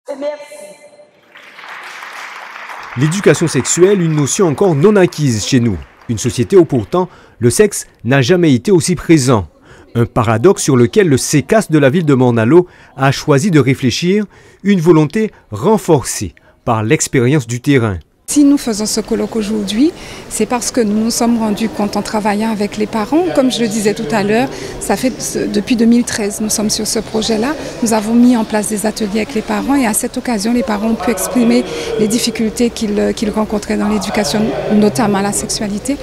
Merci. L'éducation sexuelle, une notion encore non acquise chez nous. Une société où pourtant le sexe n'a jamais été aussi présent. Un paradoxe sur lequel le CECAS de la ville de Morne-à-l'Eau a choisi de réfléchir, une volonté renforcée par l'expérience du terrain. Si nous faisons ce colloque aujourd'hui, c'est parce que nous nous sommes rendus compte en travaillant avec les parents. Comme je le disais tout à l'heure, ça fait depuis 2013, nous sommes sur ce projet-là. Nous avons mis en place des ateliers avec les parents et à cette occasion, les parents ont pu exprimer les difficultés qu'ils rencontraient dans l'éducation, notamment la sexualité.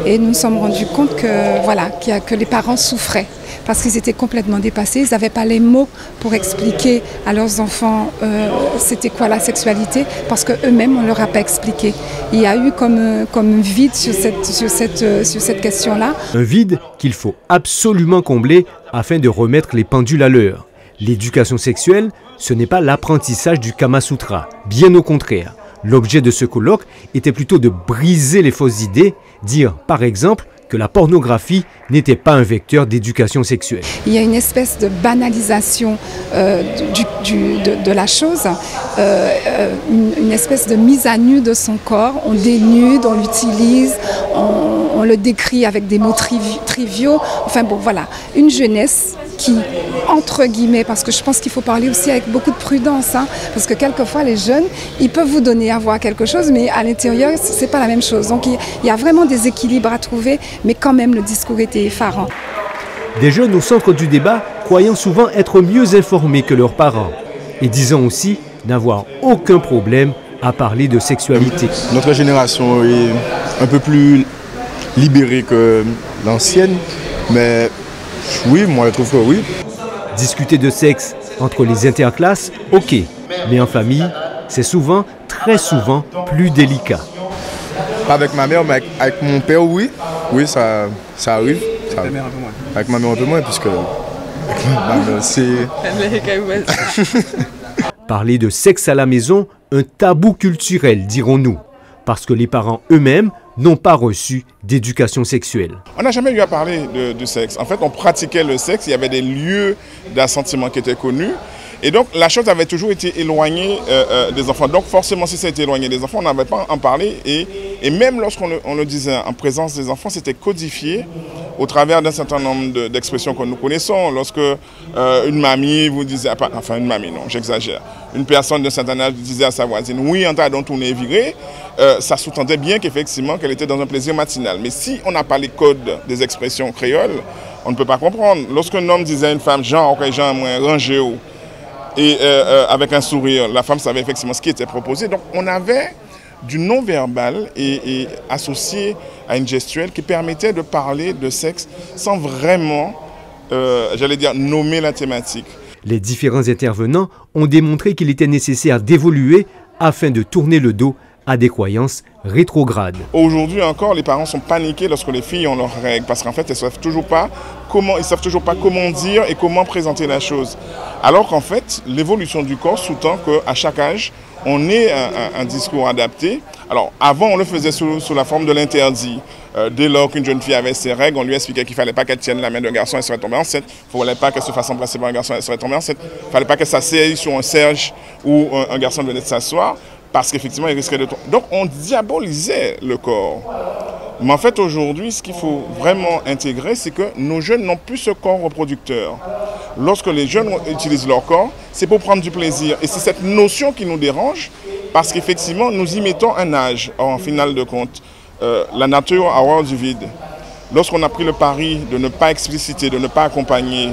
Et nous nous sommes rendus compte que les parents souffraient parce qu'ils étaient complètement dépassés. Ils n'avaient pas les mots pour expliquer à leurs enfants c'était quoi la sexualité parce qu'eux-mêmes, on ne leur a pas expliqué. Il y a eu comme un vide sur cette question-là. Un vide qu'il faut absolument combler afin de remettre les pendules à l'heure. L'éducation sexuelle, ce n'est pas l'apprentissage du Kama Sutra, bien au contraire. L'objet de ce colloque était plutôt de briser les fausses idées, dire par exemple que la pornographie n'était pas un vecteur d'éducation sexuelle. Il y a une espèce de banalisation de la chose, une espèce de mise à nu de son corps. On dénude, on l'utilise, on le décrit avec des mots triviaux. Enfin bon, voilà, une jeunesse qui, entre guillemets, parce que je pense qu'il faut parler aussi avec beaucoup de prudence, parce que quelquefois les jeunes, ils peuvent vous donner à voir quelque chose, mais à l'intérieur, c'est pas la même chose. Donc il y a vraiment des équilibres à trouver, mais quand même le discours était effarant. Des jeunes au centre du débat, croyant souvent être mieux informés que leurs parents, et disant aussi n'avoir aucun problème à parler de sexualité. Notre génération est un peu plus libérée que l'ancienne, mais oui, moi je trouve que oui. Discuter de sexe entre les interclasses, ok. Mais en famille, c'est souvent, très souvent, plus délicat. Pas avec ma mère, mais avec mon père, oui. Oui, ça arrive. Ça arrive. Avec ma mère un peu moins, puisque ma mère, c'est... Parler de sexe à la maison, un tabou culturel, dirons-nous. Parce que les parents eux-mêmes n'ont pas reçu d'éducation sexuelle. On n'a jamais eu à parler de sexe. En fait, on pratiquait le sexe, il y avait des lieux d'assentiment qui étaient connus. Et donc, la chose avait toujours été éloignée des enfants. Donc, forcément, si ça a été éloigné des enfants, on n'avait pas à en parler. Et même lorsqu'on le disait en présence des enfants, c'était codifié au travers d'un certain nombre d'expressions que nous connaissons. Lorsque une mamie vous disait, enfin une mamie, non, j'exagère, une personne d'un certain âge disait à sa voisine, oui, en tas dont on est viré, ça sous-tendait bien qu'effectivement, qu'elle était dans un plaisir matinal. Mais si on n'a pas les codes des expressions créoles, on ne peut pas comprendre. Lorsqu'un homme disait à une femme, genre, ok, genre, moi, rangez où, et avec un sourire, la femme savait effectivement ce qui était proposé. Donc on avait du non-verbal et associé à une gestuelle qui permettait de parler de sexe sans vraiment, j'allais dire, nommer la thématique. Les différents intervenants ont démontré qu'il était nécessaire d'évoluer afin de tourner le dos à des croyances rétrogrades. Aujourd'hui encore, les parents sont paniqués lorsque les filles ont leurs règles parce qu'en fait, ils ne savent toujours pas comment dire et comment présenter la chose. Alors qu'en fait, l'évolution du corps sous-tend qu'à chaque âge, on ait un discours adapté. Alors avant, on le faisait sous la forme de l'interdit. Dès lors qu'une jeune fille avait ses règles, on lui expliquait qu'il ne fallait pas qu'elle tienne la main d'un garçon, elle serait tombée enceinte. Il ne fallait pas qu'elle se fasse embrasser par un garçon, elle serait tombée enceinte. Il ne fallait pas qu'elle s'asseye sur un serge où un garçon venait de s'asseoir, parce qu'effectivement, il risquait de tomber. Donc on diabolisait le corps. Mais en fait, aujourd'hui, ce qu'il faut vraiment intégrer, c'est que nos jeunes n'ont plus ce corps reproducteur. Lorsque les jeunes utilisent leur corps, c'est pour prendre du plaisir. Et c'est cette notion qui nous dérange, parce qu'effectivement, nous y mettons un âge. Or, en finale de compte, la nature a horreur du vide. Lorsqu'on a pris le pari de ne pas expliciter, de ne pas accompagner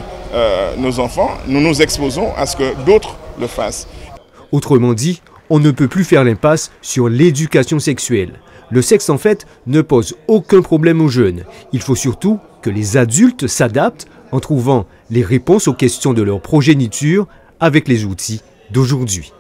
nos enfants, nous nous exposons à ce que d'autres le fassent. Autrement dit, on ne peut plus faire l'impasse sur l'éducation sexuelle. Le sexe, en fait, ne pose aucun problème aux jeunes. Il faut surtout que les adultes s'adaptent en trouvant les réponses aux questions de leur progéniture avec les outils d'aujourd'hui.